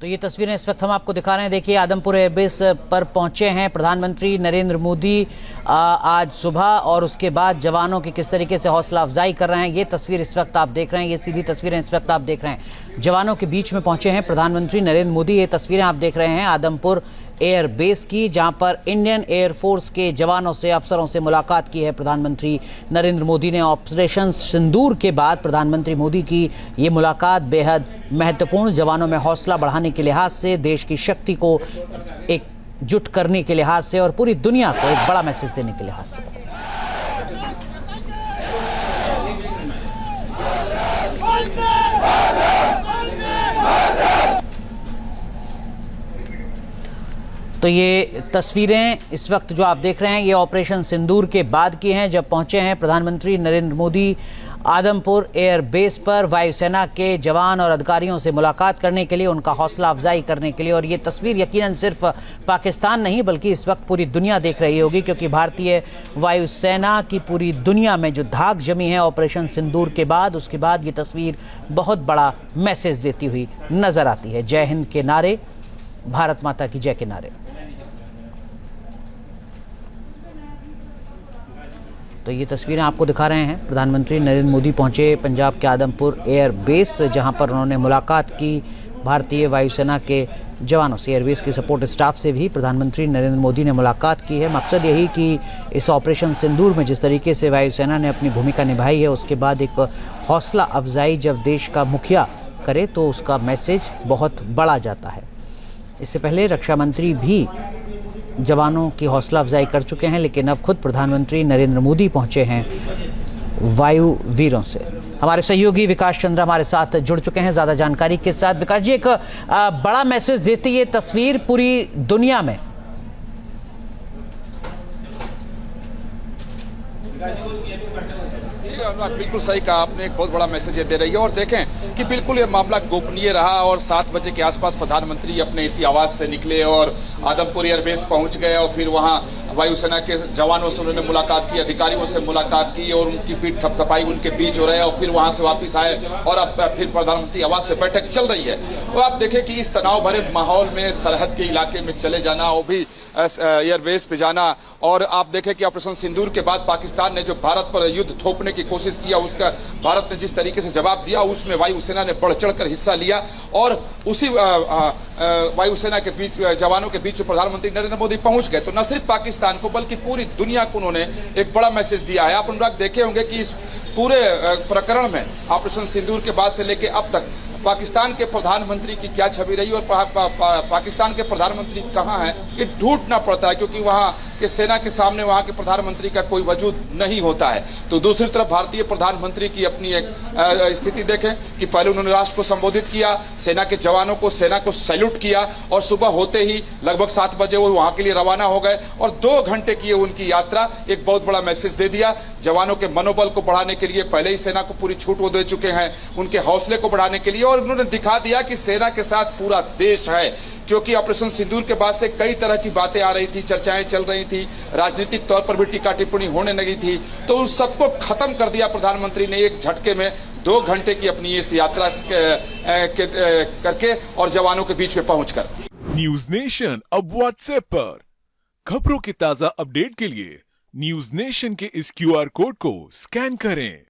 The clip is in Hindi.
तो ये तस्वीरें इस वक्त हम आपको दिखा रहे हैं। देखिए, आदमपुर एयरबेस पर पहुंचे हैं प्रधानमंत्री नरेंद्र मोदी आज सुबह, और उसके बाद जवानों की किस तरीके से हौसला अफजाई कर रहे हैं। ये तस्वीर इस वक्त आप देख रहे हैं, ये सीधी तस्वीरें इस वक्त आप देख रहे हैं। जवानों के बीच में पहुंचे हैं प्रधानमंत्री नरेंद्र मोदी। ये तस्वीरें आप देख रहे हैं आदमपुर एयरबेस की, जहां पर इंडियन एयरफोर्स के जवानों से, अफसरों से मुलाकात की है प्रधानमंत्री नरेंद्र मोदी ने। ऑपरेशन सिंदूर के बाद प्रधानमंत्री मोदी की ये मुलाकात बेहद महत्वपूर्ण, जवानों में हौसला बढ़ाने के लिहाज से, देश की शक्ति को एकजुट करने के लिहाज से और पूरी दुनिया को एक बड़ा मैसेज देने के लिहाज से। तो ये तस्वीरें इस वक्त जो आप देख रहे हैं, ये ऑपरेशन सिंदूर के बाद की हैं, जब पहुंचे हैं प्रधानमंत्री नरेंद्र मोदी आदमपुर एयरबेस पर वायुसेना के जवान और अधिकारियों से मुलाकात करने के लिए, उनका हौसला अफजाई करने के लिए। और ये तस्वीर यकीनन सिर्फ पाकिस्तान नहीं बल्कि इस वक्त पूरी दुनिया देख रही होगी, क्योंकि भारतीय वायुसेना की पूरी दुनिया में जो धाक जमी है ऑपरेशन सिंदूर के बाद, उसके बाद ये तस्वीर बहुत बड़ा मैसेज देती हुई नजर आती है। जय हिंद के नारे, भारत माता की जय के नारे। तो ये तस्वीरें आपको दिखा रहे हैं। प्रधानमंत्री नरेंद्र मोदी पहुंचे पंजाब के आदमपुर एयरबेस, जहां पर उन्होंने मुलाकात की भारतीय वायुसेना के जवानों से। एयरबेस के सपोर्ट स्टाफ से भी प्रधानमंत्री नरेंद्र मोदी ने मुलाकात की है। मकसद यही कि इस ऑपरेशन सिंदूर में जिस तरीके से वायुसेना ने अपनी भूमिका निभाई है, उसके बाद एक हौसला अफजाई जब देश का मुखिया करे तो उसका मैसेज बहुत बड़ा जाता है। इससे पहले रक्षा मंत्री भी जवानों की हौसला अफजाई कर चुके हैं, लेकिन अब खुद प्रधानमंत्री नरेंद्र मोदी पहुंचे हैं वायु वीरों से। हमारे सहयोगी विकास चंद्र हमारे साथ जुड़ चुके हैं ज़्यादा जानकारी के साथ। विकास जी, एक बड़ा मैसेज देती है तस्वीर पूरी दुनिया में। बिल्कुल सही कहा आपने, एक बहुत बड़ा मैसेज दे रही है। और देखें कि बिल्कुल ये मामला गोपनीय रहा और 7 बजे के आसपास प्रधानमंत्री अपने इसी आवास से निकले और आदमपुर एयरबेस पहुंच गए और फिर वहां वायुसेना के जवानों से उन्होंने मुलाकात की, अधिकारियों से मुलाकात की और उनकी पीठ थपथपाई उनके बीच हो रहे हैं। और फिर वहां से वापस आए और अब फिर प्रधानमंत्री आवास पे बैठक चल रही है। और आप देखें कि इस तनाव भरे माहौल में सरहद के इलाके में चले जाना, वो भी एयरबेस पे जाना, और आप देखें कि ऑपरेशन सिंदूर के बाद पाकिस्तान ने जो भारत पर युद्ध थोपने की कोशिश किया, उसका भारत ने जिस तरीके से जवाब दिया, उसमें वायुसेना ने बढ़ चढ़कर हिस्सा लिया। और उसी वायुसेना के बीच, जवानों के बीच प्रधानमंत्री नरेंद्र मोदी पहुंच गए। तो न सिर्फ पाकिस्तान को बल्कि पूरी दुनिया को उन्होंने एक बड़ा मैसेज दिया है। आप अनुराग देखे होंगे कि इस पूरे प्रकरण में ऑपरेशन सिंदूर के बाद से लेकर अब तक पाकिस्तान के प्रधानमंत्री की क्या छवि रही और पाकिस्तान के प्रधानमंत्री कहां है, ये ढूंढना पड़ता है, क्योंकि वहां के सेना के सामने वहां के प्रधानमंत्री का कोई वजूद नहीं होता है। तो दूसरी तरफ भारतीय प्रधानमंत्री की अपनी एक स्थिति देखें कि पहले उन्होंने राष्ट्र को संबोधित किया, सेना के जवानों को, सेना को सैल्यूट किया, और सुबह होते ही लगभग 7 बजे वो वहां के लिए रवाना हो गए और 2 घंटे की उनकी यात्रा एक बहुत बड़ा मैसेज दे दिया। जवानों के मनोबल को बढ़ाने के लिए पहले ही सेना को पूरी छूट वो दे चुके हैं, उनके हौसले को बढ़ाने के लिए, और उन्होंने दिखा दिया कि सेना के साथ पूरा देश है। क्योंकि ऑपरेशन सिंदूर के बाद से कई तरह की बातें आ रही थी, चर्चाएं चल रही थी, राजनीतिक तौर पर भी टीका टिप्पणी होने लगी थी, तो उन सबको खत्म कर दिया प्रधानमंत्री ने एक झटके में 2 घंटे की अपनी इस यात्रा करके और जवानों के बीच में पहुंचकर। न्यूज नेशन अब व्हाट्सएप पर खबरों की ताजा अपडेट के लिए न्यूज नेशन के इस QR कोड को स्कैन करें।